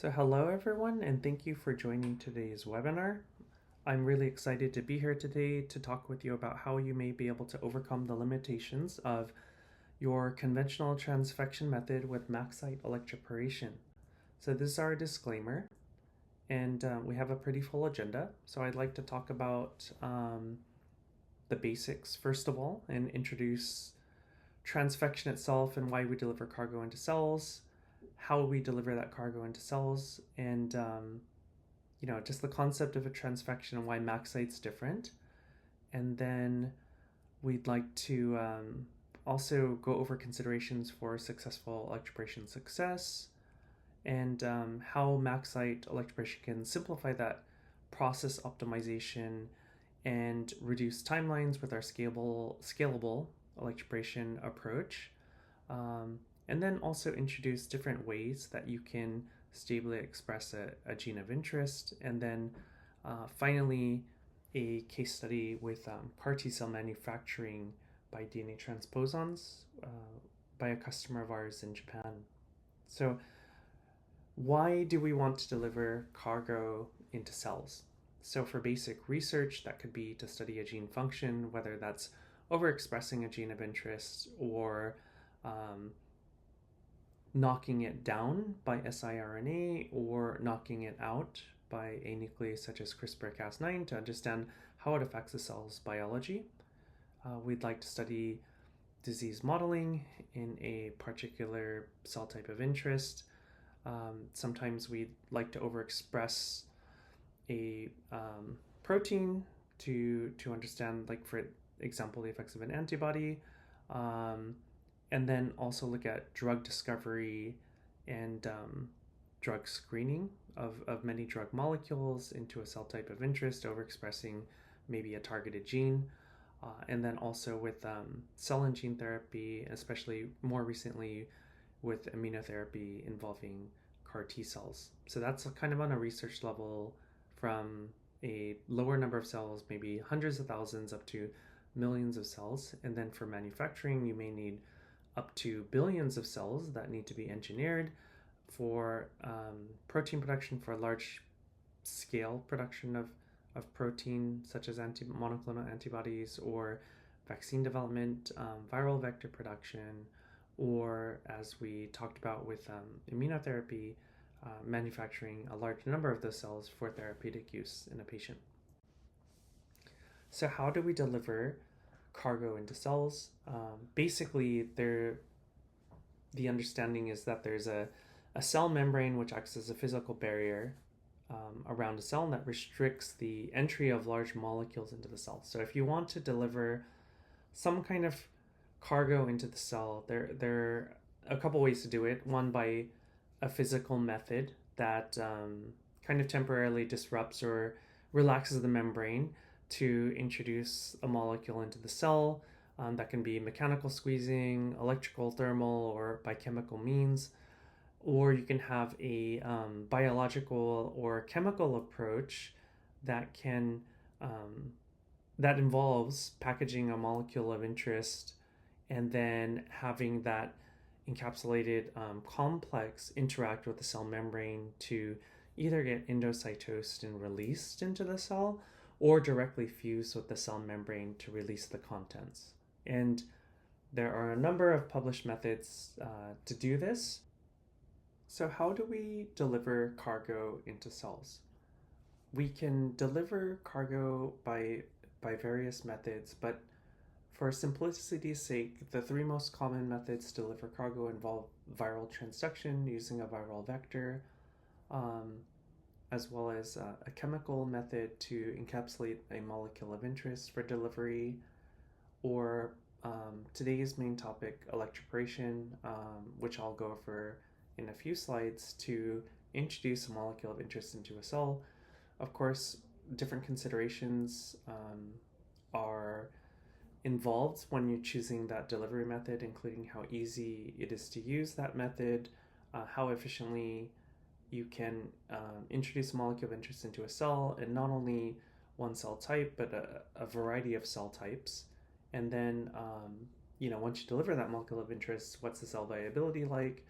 So hello everyone, and thank you for joining today's webinar. I'm really excited to be here today to talk with you about how you may be able to overcome the limitations of your conventional transfection method with MaxCyte electroporation. So this is our disclaimer, and we have a pretty full agenda. So I'd like to talk about the basics first of all and introduce transfection itself and why we deliver cargo into cells, how we deliver that cargo into cells, and just the concept of a transfection and why MaxCyte's different. And then we'd like to also go over considerations for successful electroporation success and how MaxCyte electroporation can simplify that process optimization and reduce timelines with our scalable electroporation approach. And then also introduce different ways that you can stably express a gene of interest. And then finally, a case study with CAR T cell manufacturing by DNA transposons by a customer of ours in Japan. So why do we want to deliver cargo into cells? So for basic research, that could be to study a gene function, whether that's overexpressing a gene of interest or knocking it down by siRNA or knocking it out by a nuclease such as CRISPR-Cas9 to understand how it affects the cell's biology. We'd like to study disease modeling in a particular cell type of interest. Sometimes we'd like to overexpress a protein to understand, like for example, the effects of an antibody. And then also look at drug discovery and drug screening of many drug molecules into a cell type of interest, overexpressing maybe a targeted gene. And then also with cell and gene therapy, especially more recently with immunotherapy involving CAR T cells. So that's kind of on a research level from a lower number of cells, maybe hundreds of thousands up to millions of cells. And then for manufacturing, you may need up to billions of cells that need to be engineered for protein production, for large scale production of protein, such as monoclonal antibodies, or vaccine development, viral vector production, or as we talked about with immunotherapy, manufacturing a large number of those cells for therapeutic use in a patient. So how do we deliver cargo into cells? Basically, the understanding is that there's a cell membrane which acts as a physical barrier around a cell that restricts the entry of large molecules into the cell. So if you want to deliver some kind of cargo into the cell, there are a couple ways to do it. One, by a physical method that kind of temporarily disrupts or relaxes the membrane to introduce a molecule into the cell. That can be mechanical squeezing, electrical, thermal, or by chemical means. Or you can have a biological or chemical approach that can that involves packaging a molecule of interest and then having that encapsulated complex interact with the cell membrane to either get endocytosed and released into the cell, or directly fuse with the cell membrane to release the contents. And there are a number of published methods to do this. So how do we deliver cargo into cells? We can deliver cargo by various methods, but for simplicity's sake, the three most common methods to deliver cargo involve viral transduction using a viral vector, as well as a chemical method to encapsulate a molecule of interest for delivery, or today's main topic, electroporation, which I'll go over in a few slides, to introduce a molecule of interest into a cell. Of course, different considerations are involved when you're choosing that delivery method, including how easy it is to use that method, how efficiently you can introduce a molecule of interest into a cell, and not only one cell type, but a variety of cell types. And then, once you deliver that molecule of interest, what's the cell viability like?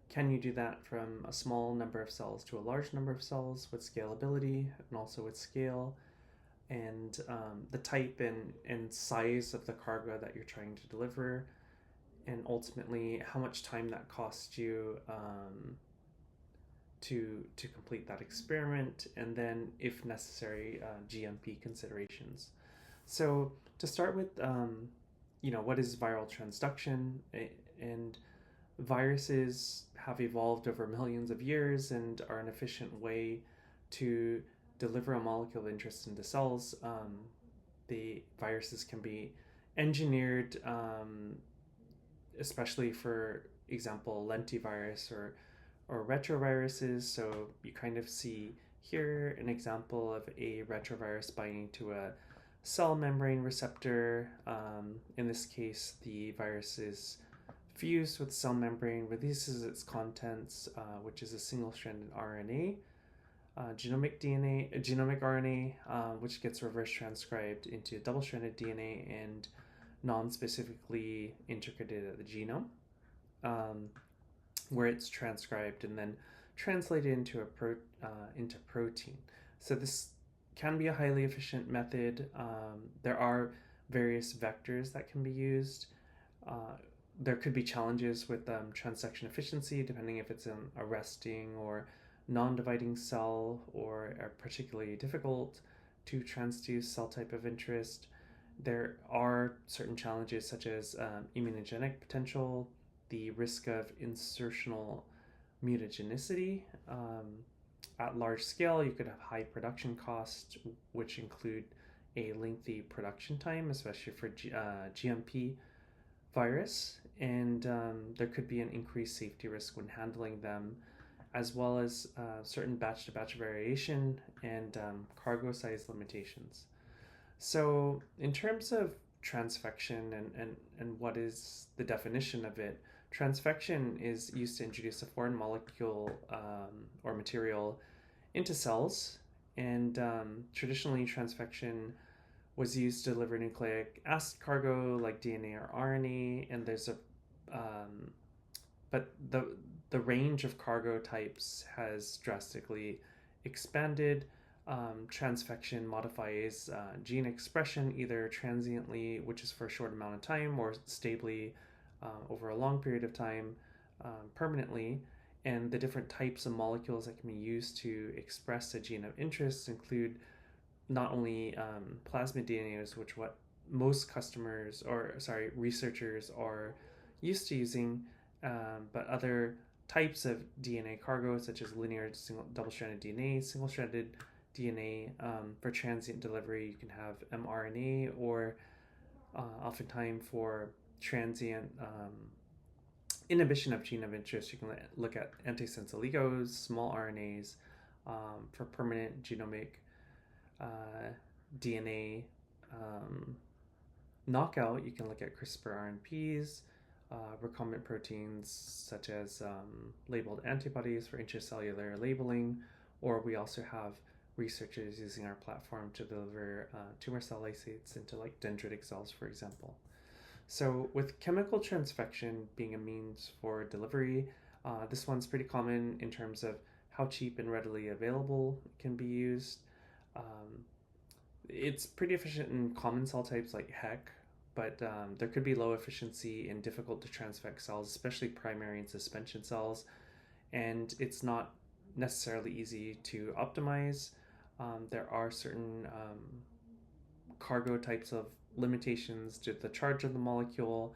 can you do that from a small number of cells to a large number of cells with scalability and also with scale, and the type and size of the cargo that you're trying to deliver, and ultimately how much time that costs you to complete that experiment, and then if necessary GMP considerations. So to start with, what is viral transduction? And viruses have evolved over millions of years and are an efficient way to deliver a molecule of interest into cells. The viruses can be engineered, especially for example, lentivirus or retroviruses. So you kind of see here an example of a retrovirus binding to a cell membrane receptor. In this case, the virus is fused with cell membrane, releases its contents, which is a single-stranded RNA, genomic RNA, which gets reverse transcribed into double-stranded DNA and non-specifically integrated at the genome, where it's transcribed and then translated into into protein. So this can be a highly efficient method. There are various vectors that can be used. There could be challenges with transfection efficiency, depending if it's an arresting or non-dividing cell or a particularly difficult to transduce cell type of interest. There are certain challenges such as immunogenic potential, the risk of insertional mutagenicity. At large scale, you could have high production costs, which include a lengthy production time, especially for GMP virus, and there could be an increased safety risk when handling them, as well as certain batch-to-batch variation and cargo size limitations. So in terms of transfection and what is the definition of it, transfection is used to introduce a foreign molecule or material into cells, and traditionally transfection was used to deliver nucleic acid cargo like DNA or RNA, and there's but the range of cargo types has drastically expanded. Transfection modifies gene expression either transiently, which is for a short amount of time, or stably over a long period of time, permanently. And the different types of molecules that can be used to express a gene of interest include not only plasmid DNAs, which what most researchers are used to using, but other types of DNA cargo such as linear double-stranded DNA, single-stranded DNA. For transient delivery, you can have mRNA, or oftentimes for transient inhibition of gene of interest, you can look at antisense oligos, small RNAs. For permanent genomic DNA knockout, you can look at CRISPR RNPs, recombinant proteins such as labeled antibodies for intracellular labeling, or we also have researchers using our platform to deliver tumor cell lysates into like dendritic cells, for example. So with chemical transfection being a means for delivery, this one's pretty common in terms of how cheap and readily available it can be used. It's pretty efficient in common cell types like HEC, but there could be low efficiency in difficult to transfect cells, especially primary and suspension cells, and it's not necessarily easy to optimize. There are certain cargo types of limitations to the charge of the molecule.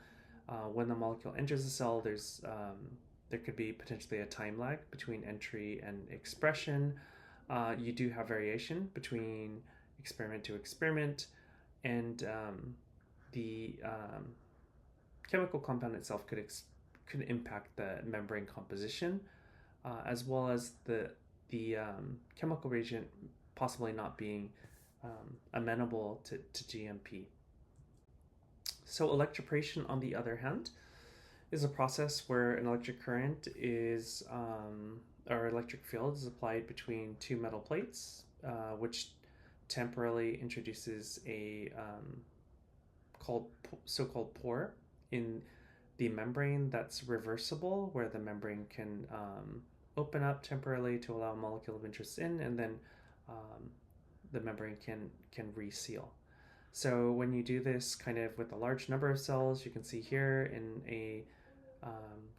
When the molecule enters the cell, there could be potentially a time lag between entry and expression. You do have variation between experiment to experiment, and the chemical compound itself could impact the membrane composition, as well as the chemical reagent possibly not being amenable to GMP. So electroporation, on the other hand, is a process where an electric current is, or electric field is applied between two metal plates, which temporarily introduces a so-called pore in the membrane that's reversible, where the membrane can open up temporarily to allow a molecule of interest in, and then the membrane can reseal. So when you do this kind of with a large number of cells, you can see here in a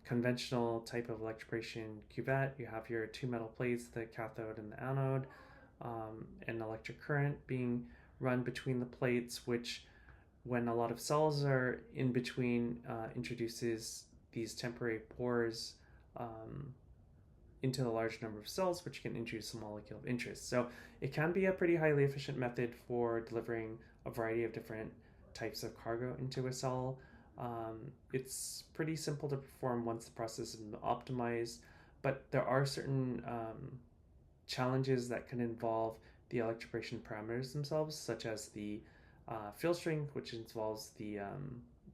conventional type of electroporation cuvette, you have your two metal plates, the cathode and the anode, and electric current being run between the plates, which when a lot of cells are in between introduces these temporary pores into a large number of cells, which can introduce a molecule of interest. So it can be a pretty highly efficient method for delivering a variety of different types of cargo into a cell. It's pretty simple to perform once the process has been optimized, but there are certain challenges that can involve the electroporation parameters themselves, such as the field strength, which involves the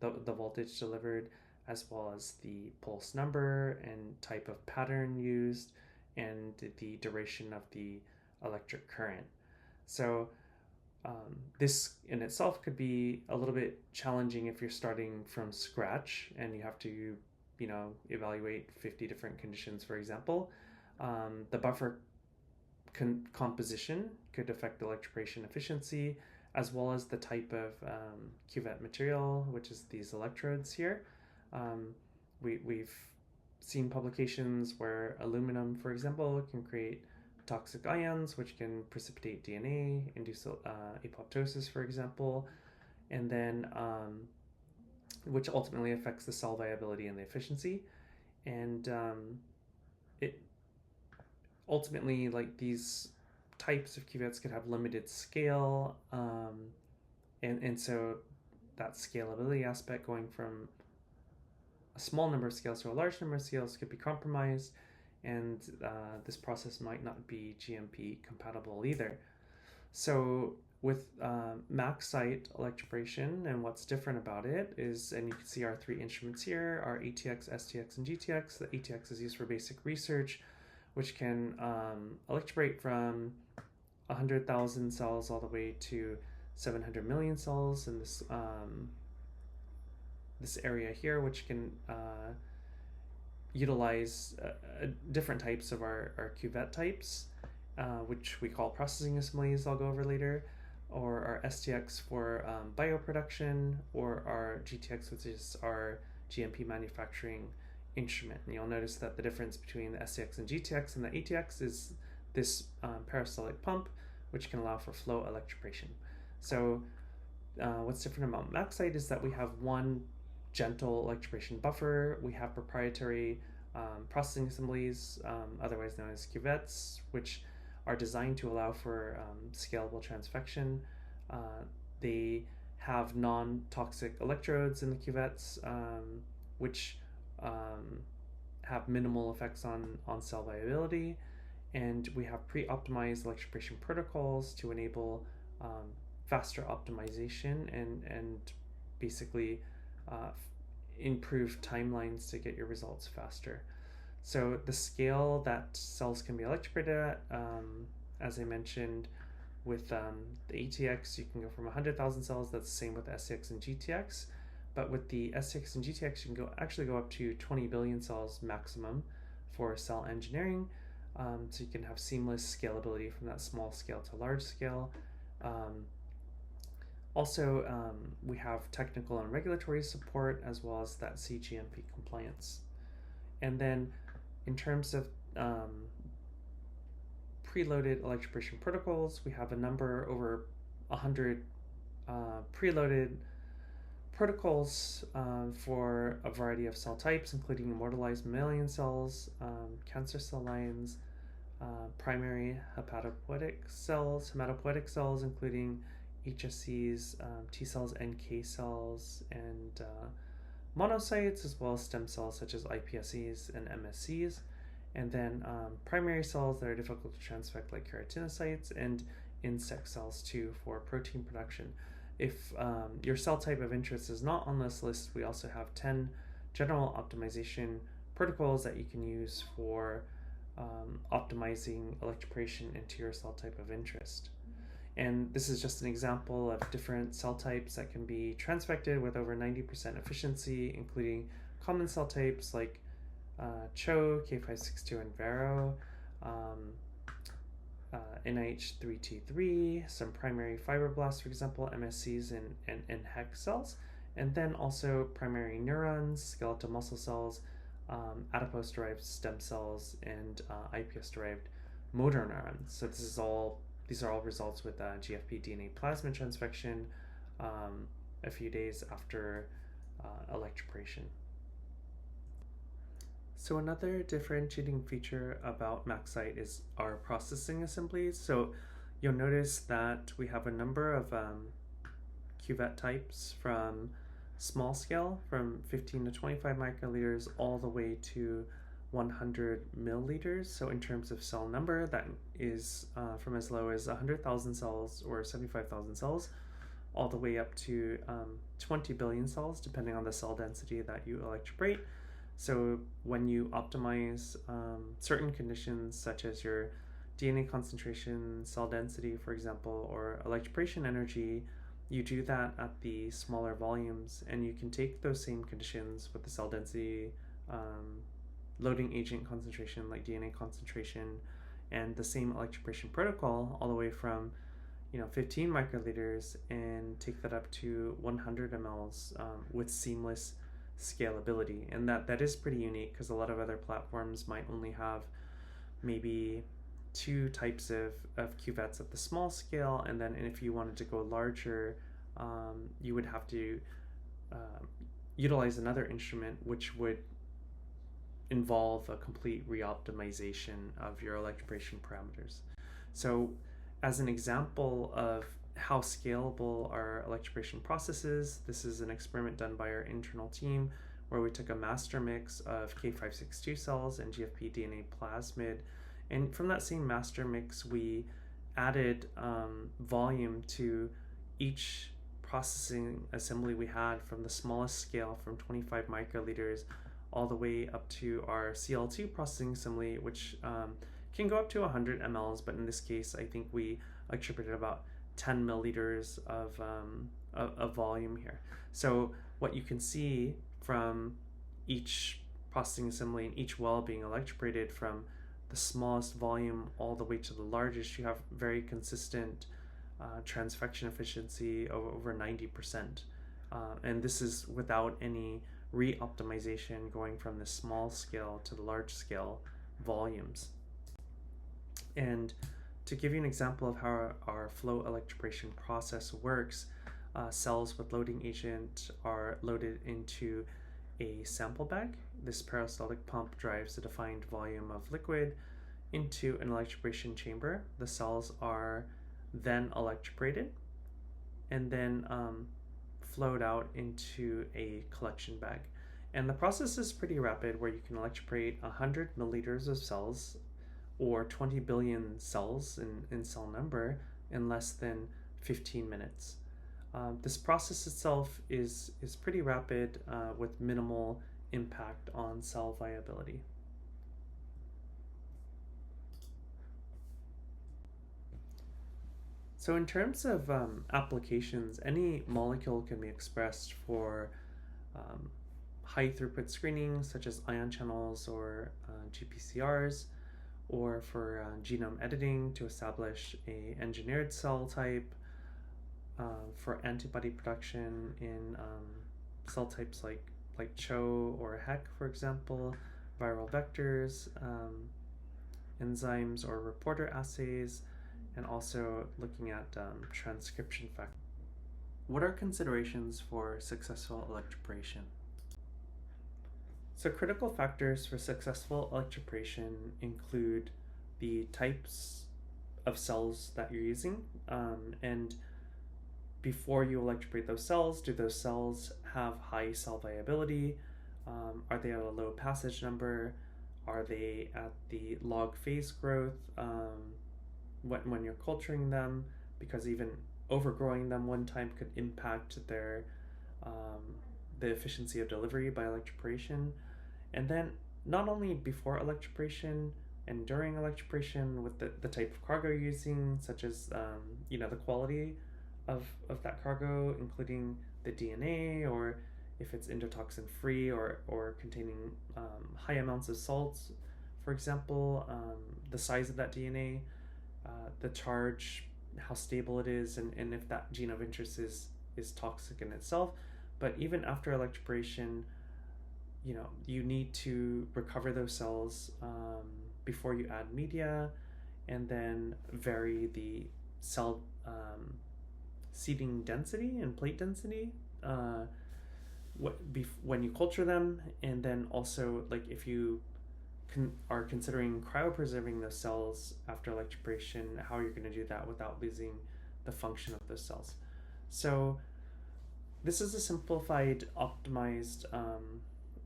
voltage delivered, as well as the pulse number and type of pattern used, and the duration of the electric current. So this in itself could be a little bit challenging if you're starting from scratch and you have to, evaluate 50 different conditions, for example. The buffer composition could affect electroporation efficiency, as well as the type of cuvette material, which is these electrodes here. We've seen publications where aluminum, for example, can create toxic ions, which can precipitate DNA, induce apoptosis, for example, and then which ultimately affects the cell viability and the efficiency. And it ultimately, like, these types of cuvettes could have limited scale, and so that scalability aspect, going from a small number of scales to a large number of scales, could be compromised, and this process might not be GMP compatible either. So with MaxCyte electroporation, and what's different about it is, and you can see our three instruments here, our ATX, STX, and GTX. The ATX is used for basic research, which can electroporate from 100,000 cells all the way to 700 million cells in this this area here, which can utilize different types of our cuvette types, which we call processing assemblies, I'll go over later, or our STX for bioproduction, or our GTX, which is our GMP manufacturing instrument. And you'll notice that the difference between the STX and GTX and the ATX is this peristaltic pump, which can allow for flow electroporation. So what's different about MaxCyte is that we have one gentle electroporation buffer. We have proprietary processing assemblies, otherwise known as cuvettes, which are designed to allow for scalable transfection. They have non-toxic electrodes in the cuvettes, which have minimal effects on cell viability, and we have pre-optimized electroporation protocols to enable faster optimization and basically improve timelines to get your results faster. So the scale that cells can be electroporated at, as I mentioned, with the ATX, you can go from 100,000 cells. That's the same with STX and GTX. But with the STX and GTX, you can actually go up to 20 billion cells maximum for cell engineering. So you can have seamless scalability from that small scale to large scale. Also, we have technical and regulatory support, as well as that CGMP compliance. And then in terms of preloaded electroporation protocols, we have a number, over 100 preloaded protocols for a variety of cell types, including immortalized mammalian cells, cancer cell lines, primary hematopoietic cells, including HSCs, T cells, NK cells, and monocytes, as well as stem cells such as iPSCs and MSCs, and then primary cells that are difficult to transfect, like keratinocytes, and insect cells too, for protein production. If your cell type of interest is not on this list, we also have 10 general optimization protocols that you can use for optimizing electroporation into your cell type of interest. And this is just an example of different cell types that can be transfected with over 90% efficiency, including common cell types like CHO, K562, and Vero, NIH3T3, some primary fibroblasts, for example, MSCs and HEC cells, and then also primary neurons, skeletal muscle cells, adipose-derived stem cells, and iPS-derived motor neurons. So these are all results with GFP DNA plasmid transfection a few days after electroporation. So another differentiating feature about MaxCyte is our processing assemblies. So you'll notice that we have a number of cuvette types from small scale, from 15 to 25 microliters, all the way to 100 milliliters. So in terms of cell number, that is from as low as 100,000 cells or 75,000 cells, all the way up to 20 billion cells, depending on the cell density that you electroporate. So when you optimize certain conditions, such as your DNA concentration, cell density, for example, or electroporation energy, you do that at the smaller volumes, and you can take those same conditions with the cell density, loading agent concentration like DNA concentration, and the same electroporation protocol all the way from 15 microliters and take that up to 100 mLs with seamless scalability. And that is pretty unique, because a lot of other platforms might only have maybe two types of cuvettes at the small scale, and then if you wanted to go larger, you would have to utilize another instrument, which would involve a complete re-optimization of your electroporation parameters. So as an example of how scalable our electroporation process is, this is an experiment done by our internal team where we took a master mix of K562 cells and GFP DNA plasmid, and from that same master mix we added volume to each processing assembly we had, from the smallest scale from 25 microliters all the way up to our CL2 processing assembly, which can go up to 100 mLs, but in this case I think we electroporated about 10 milliliters of volume here. So what you can see from each processing assembly and each well being electroporated, from the smallest volume all the way to the largest, you have very consistent transfection efficiency of over 90%. And this is without any re-optimization going from the small scale to the large scale volumes. And to give you an example of how our flow electroporation process works, cells with loading agent are loaded into a sample bag. This peristaltic pump drives a defined volume of liquid into an electroporation chamber. The cells are then electroporated and then flowed out into a collection bag. And the process is pretty rapid, where you can electroporate 100 milliliters of cells, or 20 billion cells in cell number, in less than 15 minutes. This process itself is pretty rapid with minimal impact on cell viability. So in terms of applications, any molecule can be expressed for high throughput screening, such as ion channels or GPCRs, or for genome editing to establish a engineered cell type, for antibody production in cell types like CHO or HEC, for example, viral vectors, enzymes or reporter assays, and also looking at transcription factors. What are considerations for successful electroporation? So critical factors for successful electroporation include the types of cells that you're using, and before you electroporate those cells, do those cells have high cell viability? Are they at a low passage number? Are they at the log phase growth when you're culturing them? Because even overgrowing them one time could impact their the efficiency of delivery by electroporation. And then not only before electroporation and during electroporation with the type of cargo you're using, such as the quality of that cargo, including the DNA, or if it's endotoxin free or containing high amounts of salts, for example, the size of that DNA, the charge, how stable it is, and if that gene of interest is toxic in itself. But even after electroporation, you need to recover those cells before you add media, and then vary the cell seeding density and plate density when you culture them. And then also, like, if you are considering cryopreserving those cells after electroporation, how you're going to do that without losing the function of those cells. So this is a simplified, optimized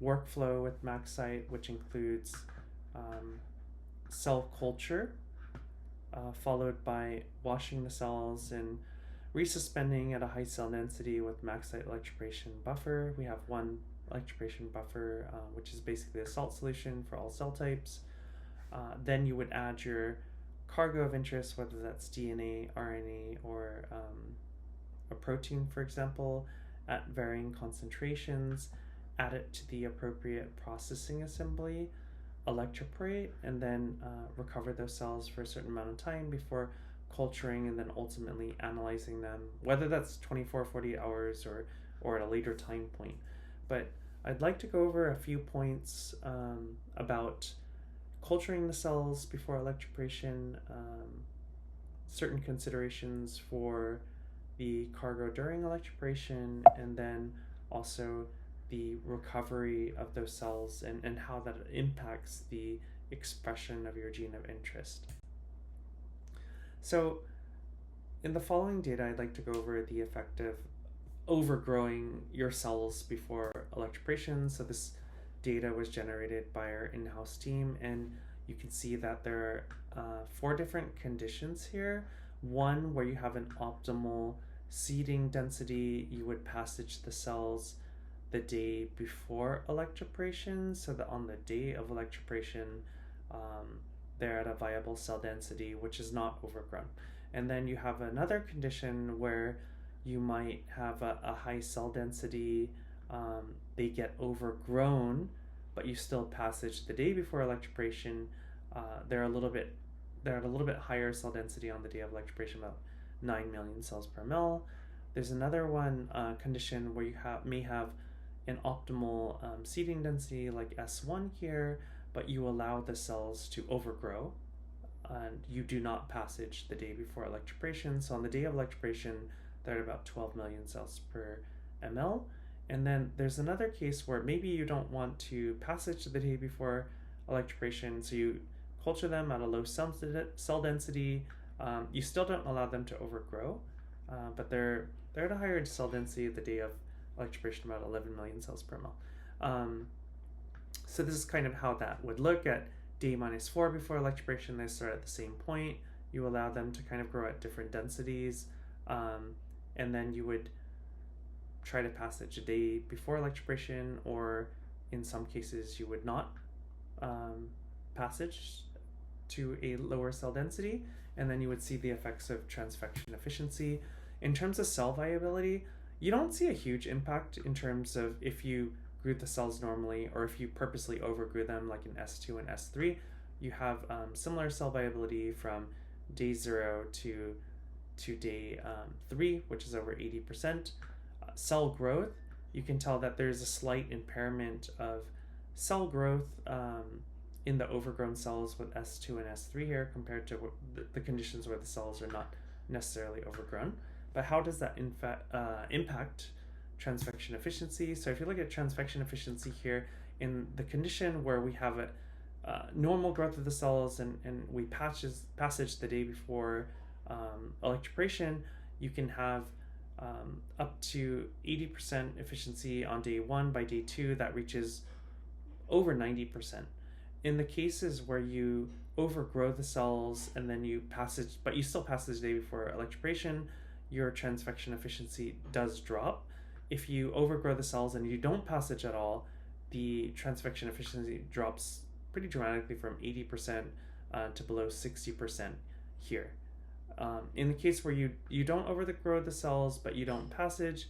workflow with MaxCyte, which includes cell culture, followed by washing the cells and resuspending at a high cell density with MaxCyte electroporation buffer. We have one electroporation buffer, which is basically a salt solution for all cell types. Then you would add your cargo of interest, whether that's DNA, RNA, or a protein, for example, at varying concentrations, add it to the appropriate processing assembly, electroporate, and then recover those cells for a certain amount of time before culturing and then ultimately analyzing them, whether that's 24, 48 hours or at a later time point. But I'd like to go over a few points about culturing the cells before electroporation, certain considerations for the cargo during electroporation, and then also the recovery of those cells and how that impacts the expression of your gene of interest. So in the following data, I'd like to go over the effect of overgrowing your cells before electroporation. So this data was generated by our in-house team, and you can see that there are 4 different conditions here. One, where you have an optimal seeding density, you would passage the cells the day before electroporation, so that on the day of electroporation, they're at a viable cell density, which is not overgrown. And then you have another condition where you might have a high cell density, they get overgrown, but you still passage the day before electroporation. They're at a little bit higher cell density on the day of electroporation, about 9 million cells per mil. There's another one condition where you may have an optimal seeding density like S1 here, but you allow the cells to overgrow, and you do not passage the day before electroporation. So on the day of electroporation, they're at about 12 million cells per ml. And then there's another case where maybe you don't want to passage the day before electroporation, so you culture them at a low cell density. You still don't allow them to overgrow, but they're at a higher cell density the day of electroporation, about 11 million cells per ml. So this is kind of how that would look at day -4 before electroporation. They start at the same point. You allow them to kind of grow at different densities, and then you would try to passage a day before electroporation, or in some cases you would not passage to a lower cell density, and then you would see the effects of transfection efficiency. In terms of cell viability, you don't see a huge impact in terms of if you grew the cells normally or if you purposely overgrew them, like in S2 and S3. You have similar cell viability from day 0 to day 3, which is over 80%. Cell growth, you can tell that there's a slight impairment of cell growth in the overgrown cells with S2 and S3 here compared to the conditions where the cells are not necessarily overgrown. But how does that impact transfection efficiency? So if you look at transfection efficiency here, in the condition where we have a normal growth of the cells and we passage the day before electroporation, you can have up to 80% efficiency on day 1. By day 2, that reaches over 90%. In the cases where you overgrow the cells and then you passage, but you still passage the day before electroporation, your transfection efficiency does drop. If you overgrow the cells and you don't passage at all, the transfection efficiency drops pretty dramatically from 80% to below 60% here. In the case where you don't overgrow the cells but you don't passage,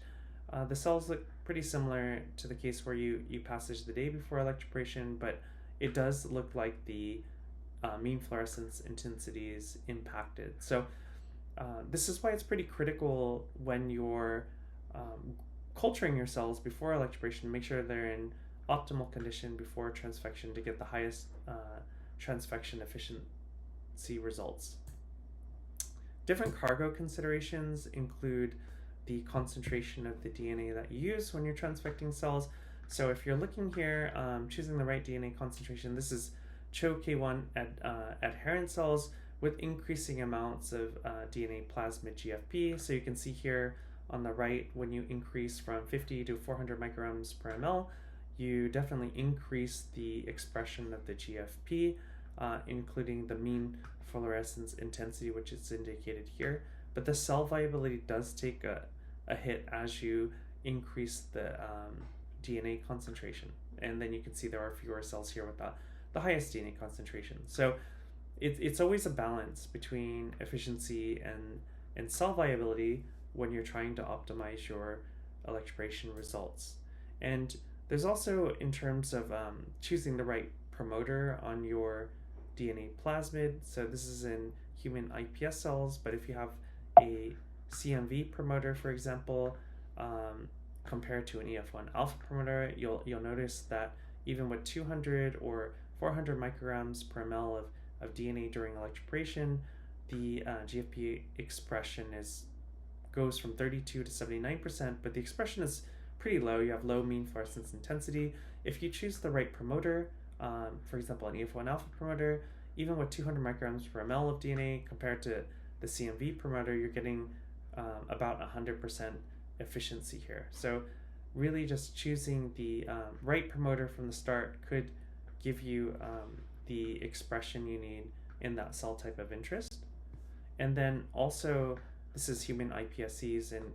The cells look pretty similar to the case where you passage the day before electroporation, but it does look like the mean fluorescence intensity is impacted. So this is why it's pretty critical when you're culturing your cells before electroporation. Make sure they're in optimal condition before transfection to get the highest transfection efficiency results. Different cargo considerations include the concentration of the DNA that you use when you're transfecting cells. So if you're looking here, choosing the right DNA concentration, this is CHO-K1 adherent cells with increasing amounts of DNA plasmid GFP. So you can see here on the right, when you increase from 50 to 400 micrograms per ml, you definitely increase the expression of the GFP, including the mean fluorescence intensity, which is indicated here. But the cell viability does take a hit as you increase the DNA concentration. And then you can see there are fewer cells here with the highest DNA concentration. So it's always a balance between efficiency and cell viability when you're trying to optimize your electroporation results. And there's also, in terms of choosing the right promoter on your DNA plasmid, so this is in human iPS cells, but if you have a CMV promoter, for example, compared to an EF1 alpha promoter, you'll notice that even with 200 or 400 micrograms per ml of DNA during electroporation, the GFP expression goes from 32 to 79%, but the expression is pretty low. You have low mean fluorescence intensity. If you choose the right promoter, for example, an EF1 alpha promoter, even with 200 micrograms per ml of DNA compared to the CMV promoter, you're getting about 100% efficiency here. So really just choosing the right promoter from the start could give you the expression you need in that cell type of interest. And then also, this is human iPSCs, and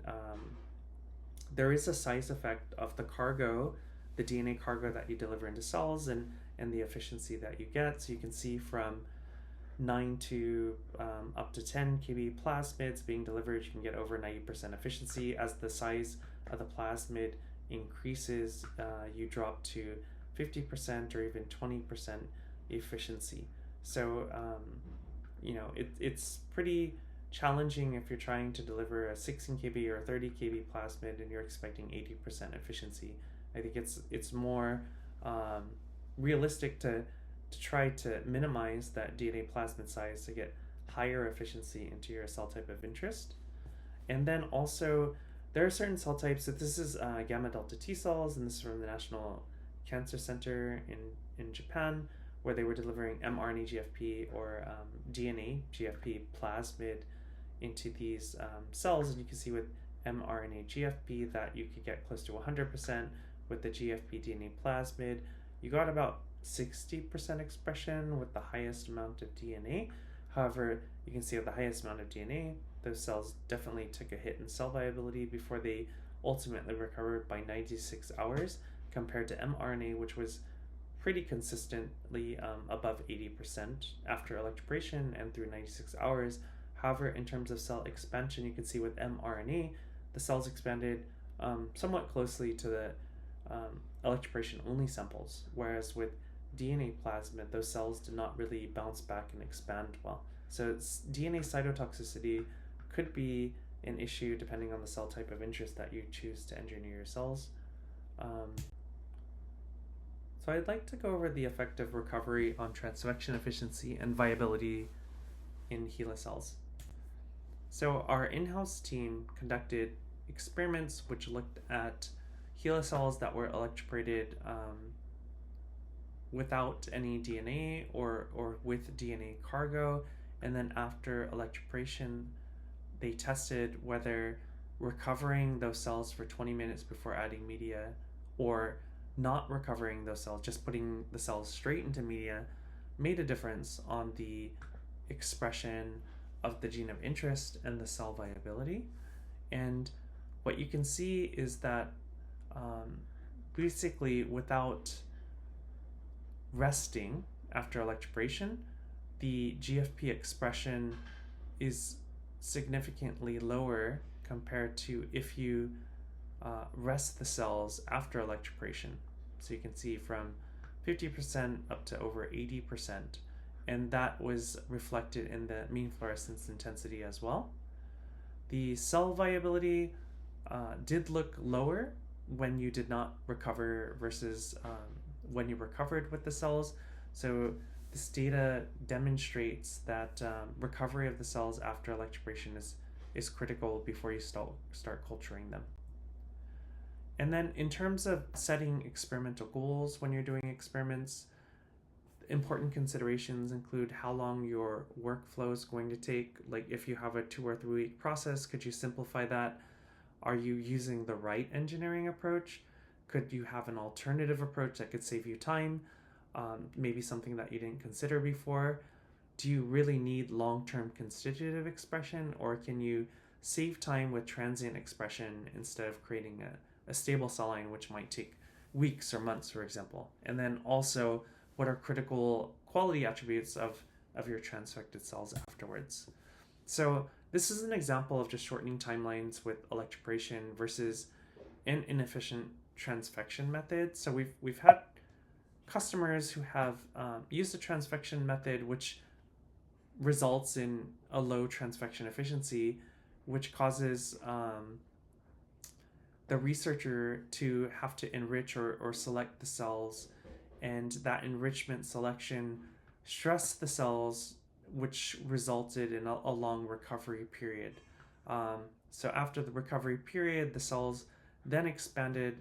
there is a size effect of the cargo, the DNA cargo that you deliver into cells, and the efficiency that you get. So you can see from 9 to up to 10 kb plasmids being delivered, you can get over 90% efficiency. As the size of the plasmid increases, you drop to 50% or even 20% efficiency. So it's pretty challenging if you're trying to deliver a 16 kb or 30 kb plasmid and you're expecting 80% efficiency. I think it's more realistic to try to minimize that DNA plasmid size to get higher efficiency into your cell type of interest. And then also, there are certain cell types. So this is gamma delta T cells, and this is from the National Cancer Center in Japan, where they were delivering mRNA GFP or DNA GFP plasmid into these cells. And you can see with mRNA GFP that you could get close to 100%. With the GFP DNA plasmid, you got about 60% expression with the highest amount of DNA. However, you can see with the highest amount of DNA, those cells definitely took a hit in cell viability before they ultimately recovered by 96 hours, compared to mRNA, which was pretty consistently above 80% after electroporation and through 96 hours. However, in terms of cell expansion, you can see with mRNA, the cells expanded somewhat closely to the electroporation only samples, whereas with DNA plasmid, those cells did not really bounce back and expand well. So DNA cytotoxicity could be an issue depending on the cell type of interest that you choose to engineer your cells. So I'd like to go over the effect of recovery on transfection efficiency and viability in HeLa cells. So our in-house team conducted experiments which looked at HeLa cells that were electroporated without any DNA or with DNA cargo, and then after electroporation, they tested whether recovering those cells for 20 minutes before adding media or not recovering those cells, just putting the cells straight into media, made a difference on the expression of the gene of interest and the cell viability. And what you can see is that basically without resting after electroporation, the GFP expression is significantly lower compared to if you rest the cells after electroporation. So you can see from 50% up to over 80%. And that was reflected in the mean fluorescence intensity as well. The cell viability did look lower when you did not recover versus when you recovered with the cells. So this data demonstrates that recovery of the cells after electroporation is critical before you start culturing them. And then in terms of setting experimental goals when you're doing experiments, important considerations include how long your workflow is going to take. Like if you have a 2 or 3 week process, could you simplify that? Are you using the right engineering approach? Could you have an alternative approach that could save you time? Maybe something that you didn't consider before. Do you really need long-term constitutive expression, or can you save time with transient expression instead of creating a stable cell line, which might take weeks or months, for example? And then also, what are critical quality attributes of your transfected cells afterwards? So this is an example of just shortening timelines with electroporation versus an inefficient transfection method. So we've had customers who have used the transfection method, which results in a low transfection efficiency, which causes the researcher to have to enrich or select the cells, and that enrichment selection stressed the cells, which resulted in a long recovery period. So after the recovery period, the cells then expanded,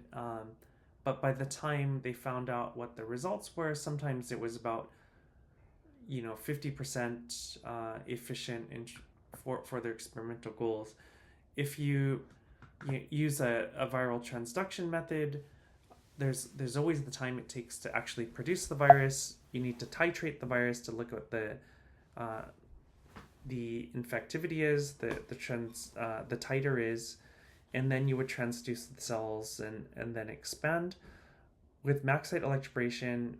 but by the time they found out what the results were, sometimes it was about 50% efficient for their experimental goals. If you use a viral transduction method, there's always the time it takes to actually produce the virus. You need to titrate the virus to look at the infectivity is, the titer is, and then you would transduce the cells and then expand. With MaxCyte electroporation,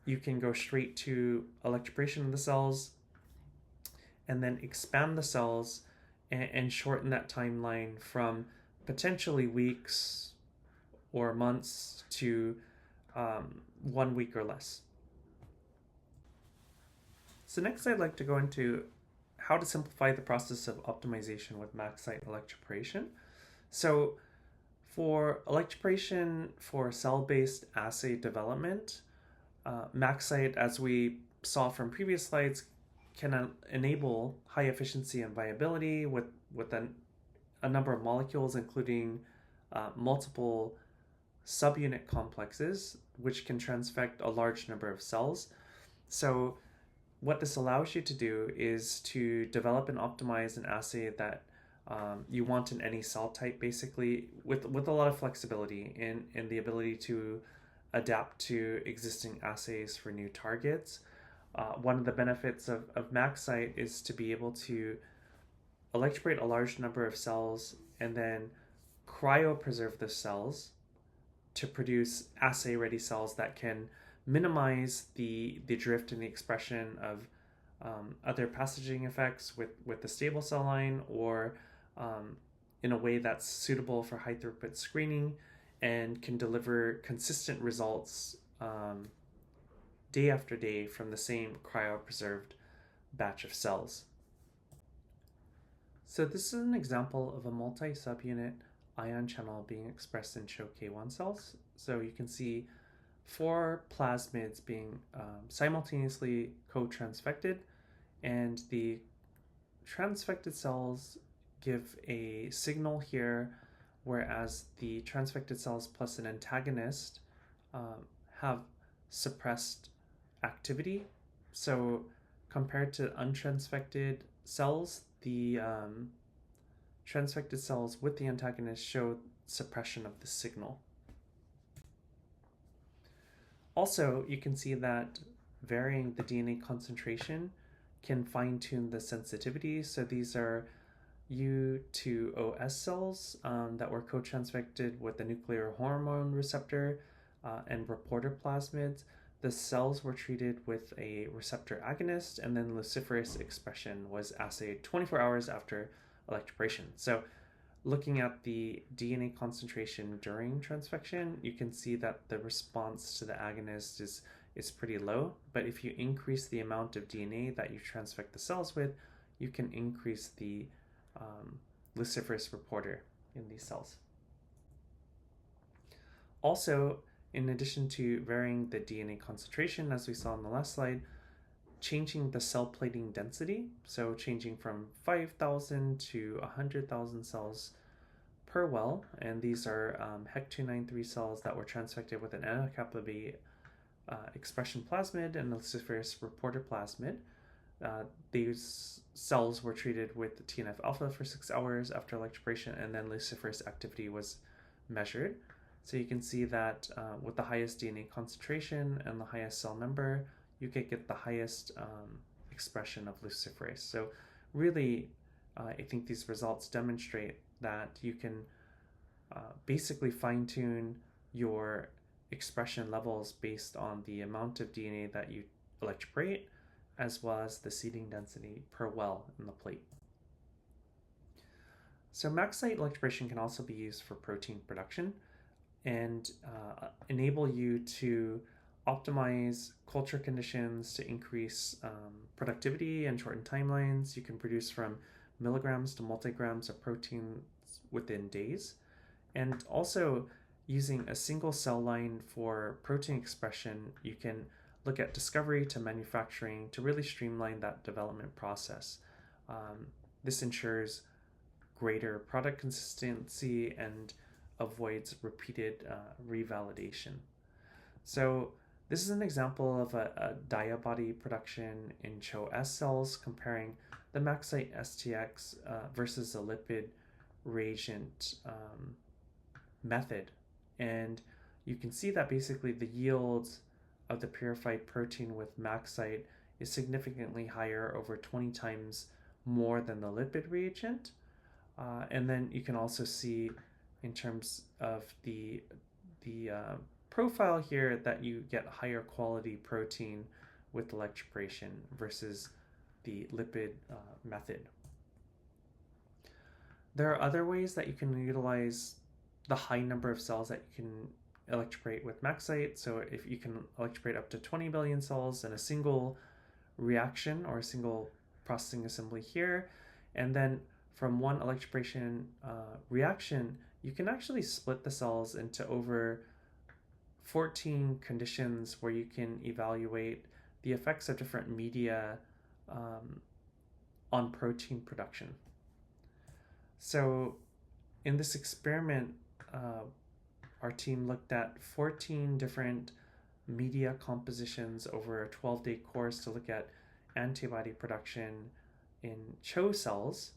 you can go straight to electroporation of the cells and then expand the cells and shorten that timeline from potentially weeks or months to 1 week or less. So next I'd like to go into how to simplify the process of optimization with MaxCyte electroporation. So for electroporation for cell-based assay development, MaxCyte, as we saw from previous slides, can enable high efficiency and viability with a number of molecules, including multiple subunit complexes, which can transfect a large number of cells. So what this allows you to do is to develop and optimize an assay that you want in any cell type, basically, with a lot of flexibility and the ability to adapt to existing assays for new targets. One of the benefits of MaxCyte is to be able to electroporate a large number of cells and then cryopreserve the cells to produce assay-ready cells that can minimize the drift in the expression of other passaging effects with the stable cell line, or in a way that's suitable for high throughput screening and can deliver consistent results day after day from the same cryopreserved batch of cells. So this is an example of a multi-subunit ion channel being expressed in CHO K1 cells. So you can see 4 plasmids being simultaneously co-transfected, and the transfected cells give a signal here, whereas the transfected cells plus an antagonist have suppressed activity. So compared to untransfected cells, the transfected cells with the antagonist show suppression of the signal. Also, you can see that varying the DNA concentration can fine-tune the sensitivity. So these are U2OS cells that were co-transfected with the nuclear hormone receptor and reporter plasmids. The cells were treated with a receptor agonist, and then luciferase expression was assayed 24 hours after electroporation. So looking at the DNA concentration during transfection, you can see that the response to the agonist is pretty low. But if you increase the amount of DNA that you transfect the cells with, you can increase the luciferase reporter in these cells. Also, in addition to varying the DNA concentration, as we saw on the last slide, changing the cell plating density, so changing from 5,000 to 100,000 cells per well, and these are HEC293 cells that were transfected with an NF-kappa B expression plasmid and a luciferase reporter plasmid. These cells were treated with TNF-alpha for 6 hours after electroporation, and then luciferase activity was measured. So you can see that with the highest DNA concentration and the highest cell number, you can get the highest expression of luciferase. So really, I think these results demonstrate that you can basically fine-tune your expression levels based on the amount of DNA that you electroporate, as well as the seeding density per well in the plate. So MaxCyte electroporation can also be used for protein production and enable you to optimize culture conditions to increase productivity and shorten timelines. You can produce from milligrams to multigrams of protein within days. And also, using a single cell line for protein expression, you can look at discovery to manufacturing to really streamline that development process. This ensures greater product consistency and avoids repeated revalidation. So this is an example of a diabody production in CHO-S cells comparing the MaxCyte STX versus a lipid reagent method. And you can see that basically the yields of the purified protein with MaxCyte is significantly higher, over 20 times more than the lipid reagent. And then you can also see in terms of the profile here that you get higher quality protein with electroporation versus the lipid method. There are other ways that you can utilize the high number of cells that you can electroporate with MaxCyte. So if you can electroporate up to 20 billion cells in a single reaction or a single processing assembly here, and then from one electroporation reaction, you can actually split the cells into over 14 conditions where you can evaluate the effects of different media on protein production. So in this experiment, our team looked at 14 different media compositions over a 12-day course to look at antibody production in CHO cells.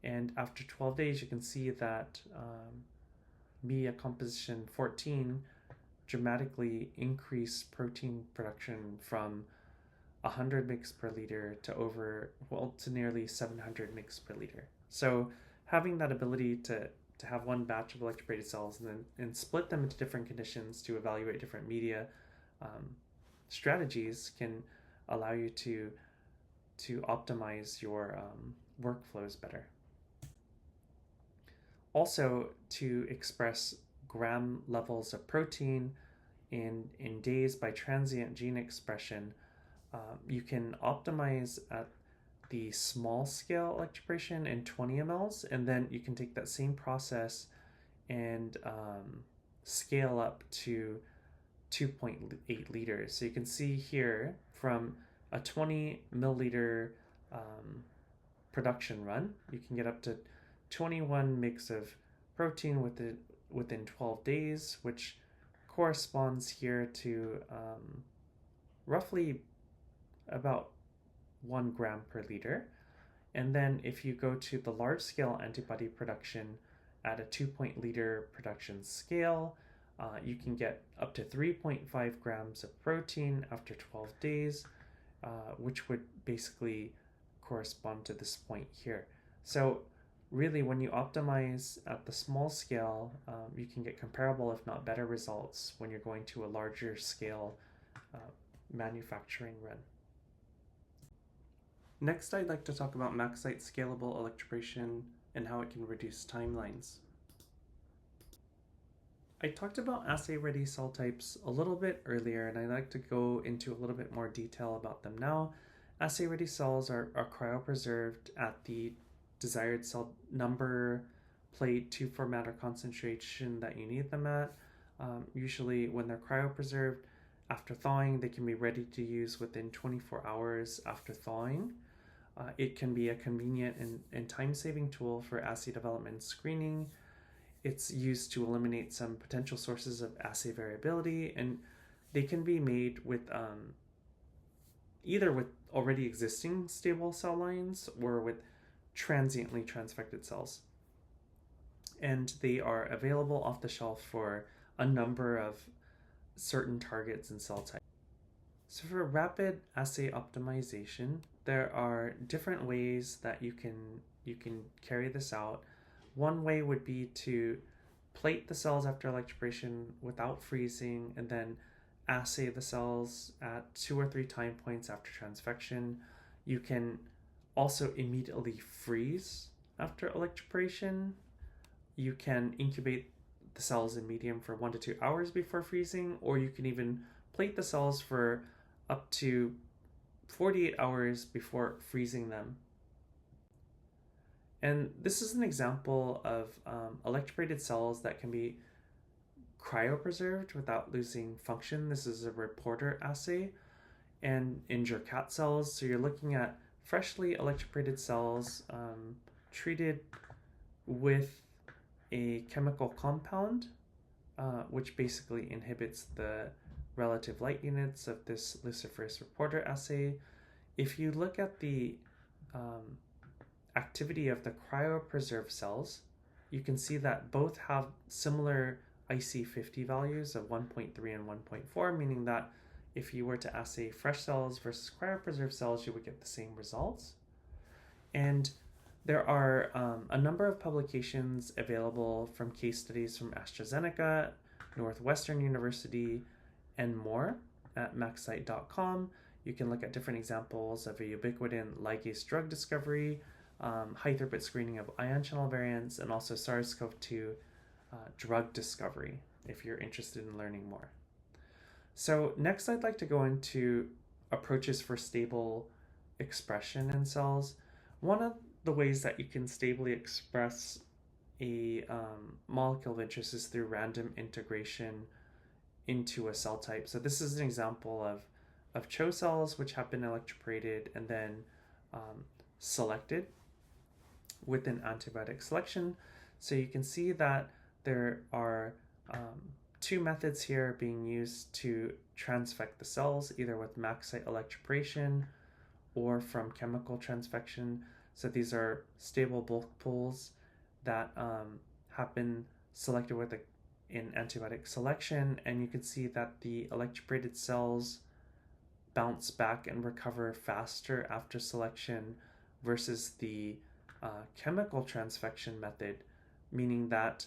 And after 12 days, you can see that media composition 14 dramatically increased protein production from 100 mg per liter to nearly 700 mg per liter. So having that ability to have one batch of electroporated cells and split them into different conditions to evaluate different media strategies can allow you to optimize your workflows better. Also, to express gram levels of protein in days by transient gene expression, you can optimize at the small scale electroporation in 20 mLs, and then you can take that same process and scale up to 2.8 liters. So you can see here from a 20 milliliter production run, you can get up to 21 mg of protein within 12 days, which corresponds here to roughly about 1 gram per liter. And then if you go to the large scale antibody production at a 2.0 liter production scale, you can get up to 3.5 grams of protein after 12 days, which would basically correspond to this point here. So really, when you optimize at the small scale, you can get comparable, if not better, results when you're going to a larger scale manufacturing run. Next, I'd like to talk about MaxCyte scalable electroporation and how it can reduce timelines. I talked about assay-ready cell types a little bit earlier, and I'd like to go into a little bit more detail about them now. Assay-ready cells are cryopreserved at the desired cell number, plate, tube format, or concentration that you need them at. Usually when they're cryopreserved, after thawing, they can be ready to use within 24 hours after thawing. It can be a convenient and time-saving tool for assay development and screening. It's used to eliminate some potential sources of assay variability, and they can be made with either with already existing stable cell lines or with transiently transfected cells. And they are available off the shelf for a number of certain targets and cell types. So for rapid assay optimization, there are different ways that you can carry this out. One way would be to plate the cells after electroporation without freezing and then assay the cells at 2 or 3 time points after transfection. You can also immediately freeze after electroporation. You can incubate the cells in medium for 1 to 2 hours before freezing, or you can even plate the cells for up to 48 hours before freezing them. And this is an example of electroporated cells that can be cryopreserved without losing function. This is a reporter assay and in cat cells. So you're looking at freshly electroporated cells treated with a chemical compound, which basically inhibits the relative light units of this luciferase reporter assay. If you look at the activity of the cryopreserved cells, you can see that both have similar IC50 values of 1.3 and 1.4, meaning that if you were to assay fresh cells versus cryopreserved cells, you would get the same results. And there are a number of publications available from case studies from AstraZeneca, Northwestern University, and more at MaxCyte.com. You can look at different examples of a ubiquitin ligase drug discovery, high throughput screening of ion channel variants, and also SARS-CoV-2 drug discovery if you're interested in learning more. So next I'd like to go into approaches for stable expression in cells. One of the ways that you can stably express a molecule of interest is through random integration into a cell type. So this is an example of CHO cells which have been electroporated and then selected with an antibiotic selection. So you can see that there are 2 methods here being used to transfect the cells, either with MaxCyte electroporation or from chemical transfection. So these are stable bulk pools that have been selected with an antibiotic selection, and you can see that the electroporated cells bounce back and recover faster after selection versus the chemical transfection method, meaning that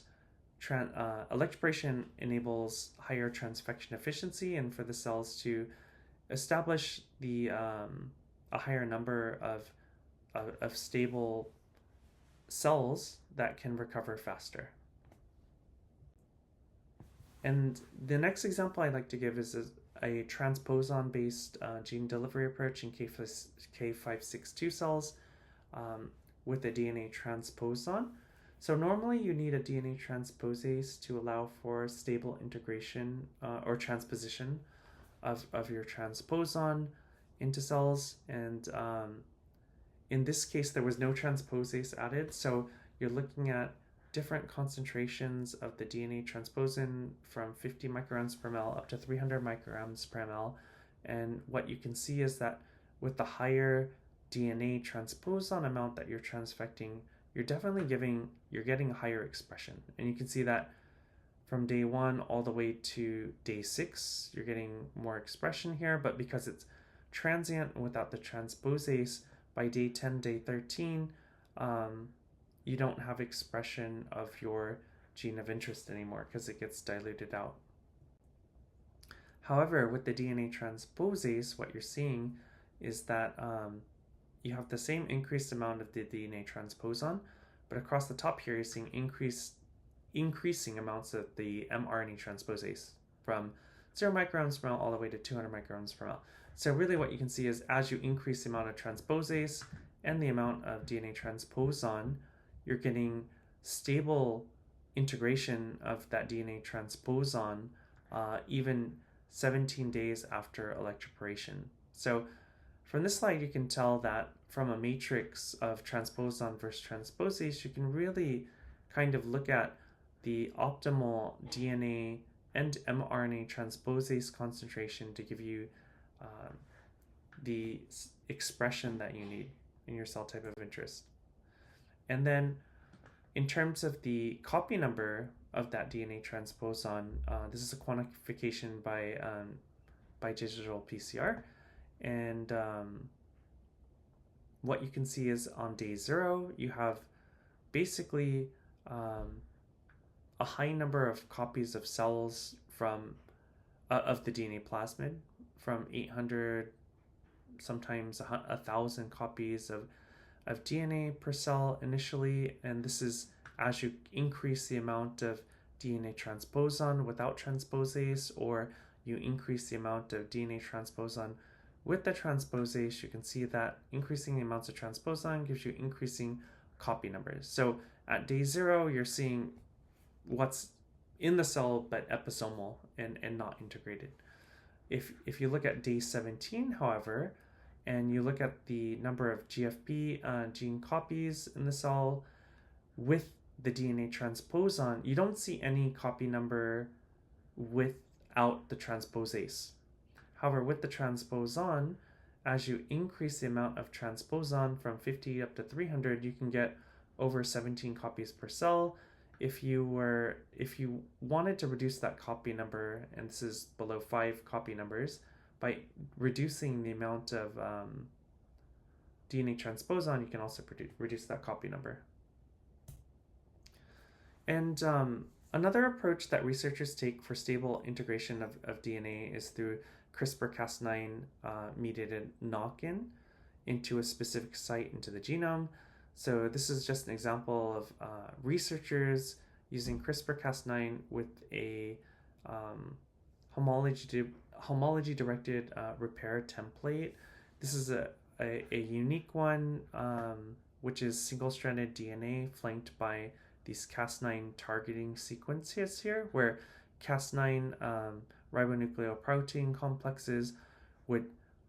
electroporation enables higher transfection efficiency and for the cells to establish the a higher number of stable cells that can recover faster. And the next example I'd like to give is a transposon-based gene delivery approach in K562 cells with a DNA transposon. So normally you need a DNA transposase to allow for stable integration or transposition of your transposon into cells. And in this case, there was no transposase added. So you're looking at different concentrations of the DNA transposon from 50 micrograms per ml up to 300 micrograms per ml. And what you can see is that with the higher DNA transposon amount that you're transfecting, you're getting a higher expression. And you can see that from day 1 all the way to day 6, you're getting more expression here, but because it's transient without the transposase, by day 10, day 13, you don't have expression of your gene of interest anymore because it gets diluted out. However, with the DNA transposase, what you're seeing is that you have the same increased amount of the DNA transposon, But across the top here, you're seeing increasing amounts of the mRNA transposase from 0 microns per ml all the way to 200 microns per ml. So really what you can see is as you increase the amount of transposase and the amount of DNA transposon, you're getting stable integration of that DNA transposon even 17 days after electroporation. So from this slide, you can tell that from a matrix of transposon versus transposase, you can really kind of look at the optimal DNA and mRNA transposase concentration to give you the expression that you need in your cell type of interest. And then in terms of the copy number of that DNA transposon, this is a quantification by digital PCR. And what you can see is on day 0, you have basically a high number of copies of cells from of the DNA plasmid, from 800, sometimes 1,000 copies of DNA per cell initially, and this is as you increase the amount of DNA transposon without transposase, or you increase the amount of DNA transposon with the transposase. You can see that increasing the amounts of transposon gives you increasing copy numbers. So at day 0, you're seeing what's in the cell but episomal and not integrated. If you look at day 17, however, and you look at the number of GFP gene copies in the cell with the DNA transposon, you don't see any copy number without the transposase. However, with the transposon, as you increase the amount of transposon from 50 up to 300, you can get over 17 copies per cell. If you wanted to reduce that copy number, and this is below 5 copy numbers, by reducing the amount of DNA transposon, you can also reduce that copy number. And another approach that researchers take for stable integration of DNA is through CRISPR-Cas9 mediated knock-in into a specific site into the genome. So this is just an example of researchers using CRISPR-Cas9 with a homology-directed repair template. This is a unique one, which is single-stranded DNA flanked by these Cas9 targeting sequences here, where Cas9 ribonucleoprotein complexes would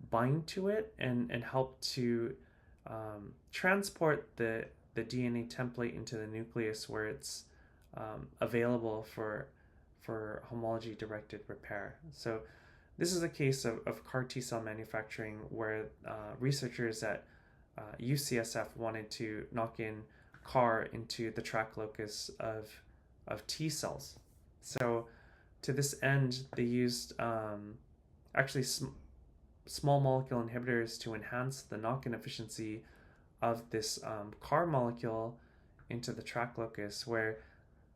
bind to it and help to transport the DNA template into the nucleus, where it's available for homology-directed repair. So this is a case of CAR T-cell manufacturing where researchers at UCSF wanted to knock in CAR into the track locus of T cells. So to this end, they used actually small molecule inhibitors to enhance the knock-in efficiency of this CAR molecule into the track locus, where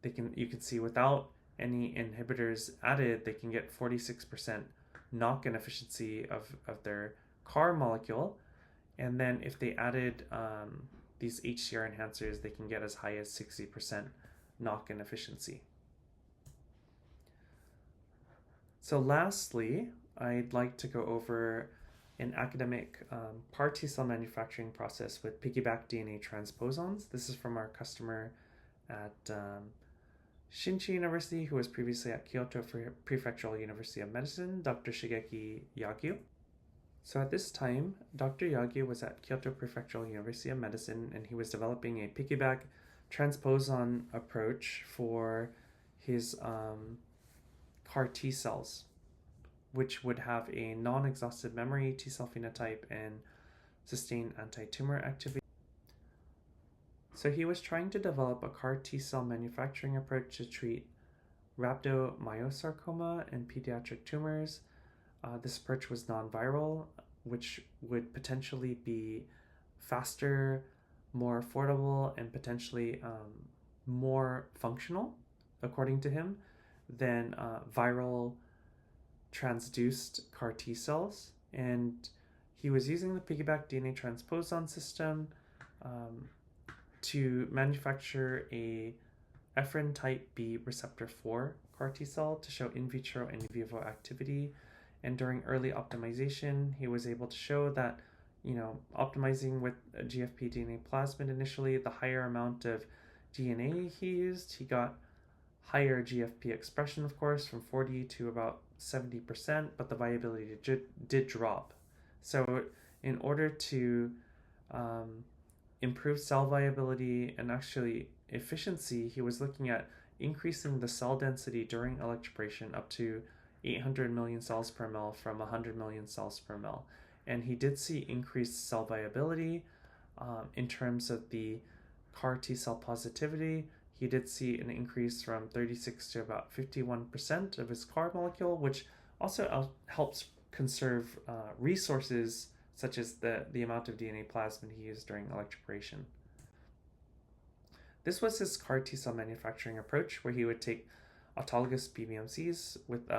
you can see without any inhibitors added, they can get 46% knock-in efficiency of their CAR molecule. And then if they added these HCR enhancers, they can get as high as 60% knock-in efficiency. So lastly, I'd like to go over an academic CAR T-cell manufacturing process with piggyback DNA transposons. This is from our customer at Shinchi University, who was previously at Kyoto Prefectural University of Medicine, Dr. Shigeki Yagyu. So at this time, Dr. Yagyu was at Kyoto Prefectural University of Medicine, and he was developing a piggyback transposon approach for his CAR T cells, which would have a non-exhaustive memory T cell phenotype and sustained anti-tumor activity. So he was trying to develop a CAR T cell manufacturing approach to treat rhabdomyosarcoma and pediatric tumors. This approach was non-viral, which would potentially be faster, more affordable, and potentially more functional, according to him, than viral transduced CAR T cells. And he was using the piggyback DNA transposon system to manufacture a Ephrin type B receptor 4 CAR T cell to show in vitro and in vivo activity. And during early optimization, he was able to show that, optimizing with a GFP DNA plasmid initially, the higher amount of DNA he used, he got higher GFP expression, of course, from 40 to about 70%, but the viability did drop. So in order to improve cell viability and actually efficiency, he was looking at increasing the cell density during electroporation up to 800 million cells per mil from 100 million cells per mil. And he did see increased cell viability in terms of the CAR T cell positivity. He did see an increase from 36 to about 51% of his CAR molecule, which also helps conserve resources such as the amount of DNA plasmid he used during electroporation. This was his CAR T cell manufacturing approach, where he would take autologous PBMCs with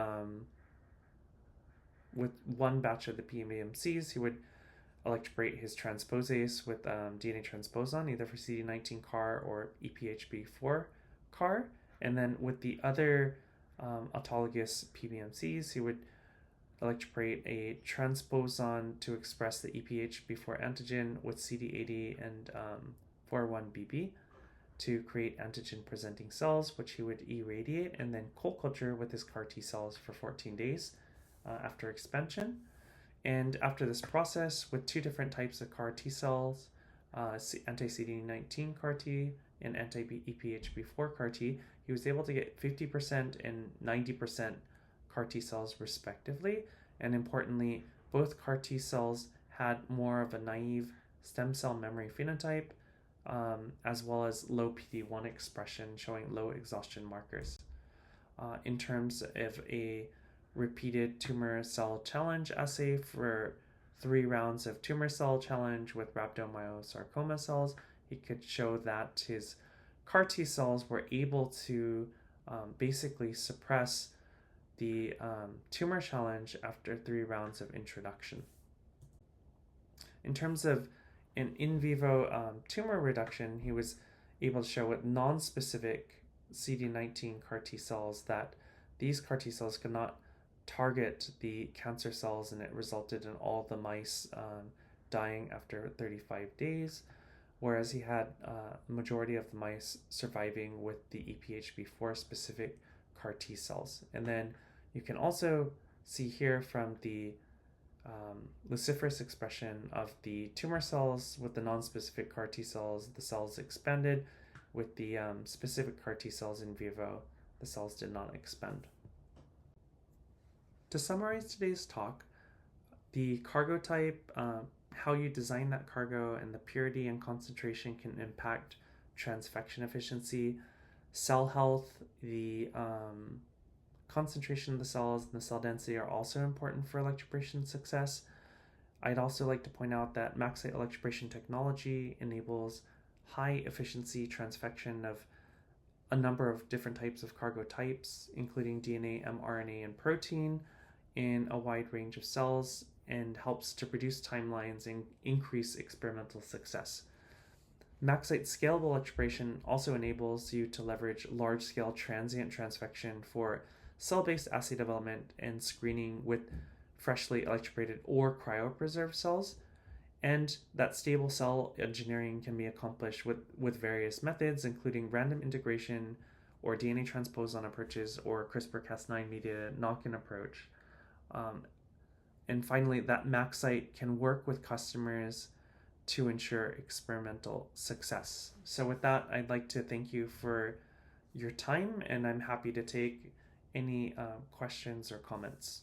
one batch of the PBMCs. He would electroporate his transposase with DNA transposon, either for CD19 CAR or EPHB4 CAR. And then with the other autologous PBMCs, he would electroporate a transposon to express the EPHB4 antigen with CD80 and 41BB to create antigen-presenting cells, which he would irradiate and then cold culture with his CAR T cells for 14 days after expansion. And after this process, with two different types of CAR T cells, anti-CD19 CAR T and anti-EPHB4 CAR T, he was able to get 50% and 90% CAR T cells respectively. And importantly, both CAR T cells had more of a naive stem cell memory phenotype, as well as low PD-1 expression, showing low exhaustion markers. In terms of a repeated tumor cell challenge assay for 3 rounds of tumor cell challenge with rhabdomyosarcoma cells, he could show that his CAR T cells were able to basically suppress the tumor challenge after 3 rounds of introduction. In terms of an in vivo tumor reduction, he was able to show with non-specific CD19 CAR T cells that these CAR T cells could not target the cancer cells, and it resulted in all the mice dying after 35 days, whereas he had the majority of the mice surviving with the EPHB4 specific CAR T cells. And then you can also see here from the luciferase expression of the tumor cells with the non-specific CAR T cells, the cells expanded. With the specific CAR T cells in vivo, the cells did not expand. To summarize today's talk, the cargo type, how you design that cargo, and the purity and concentration can impact transfection efficiency. Cell health, the concentration of the cells and the cell density are also important for electroporation success. I'd also like to point out that MaxCyte electroporation technology enables high efficiency transfection of a number of different types of cargo types, including DNA, mRNA, and protein, in a wide range of cells, and helps to reduce timelines and increase experimental success. MaxCyte scalable electroporation also enables you to leverage large-scale transient transfection for cell-based assay development and screening with freshly electroporated or cryopreserved cells, and that stable cell engineering can be accomplished with various methods, including random integration or DNA transposon approaches or CRISPR-Cas9 mediated knock-in approach. And finally, that MaxCyte can work with customers to ensure experimental success. So with that, I'd like to thank you for your time, and I'm happy to take any questions or comments.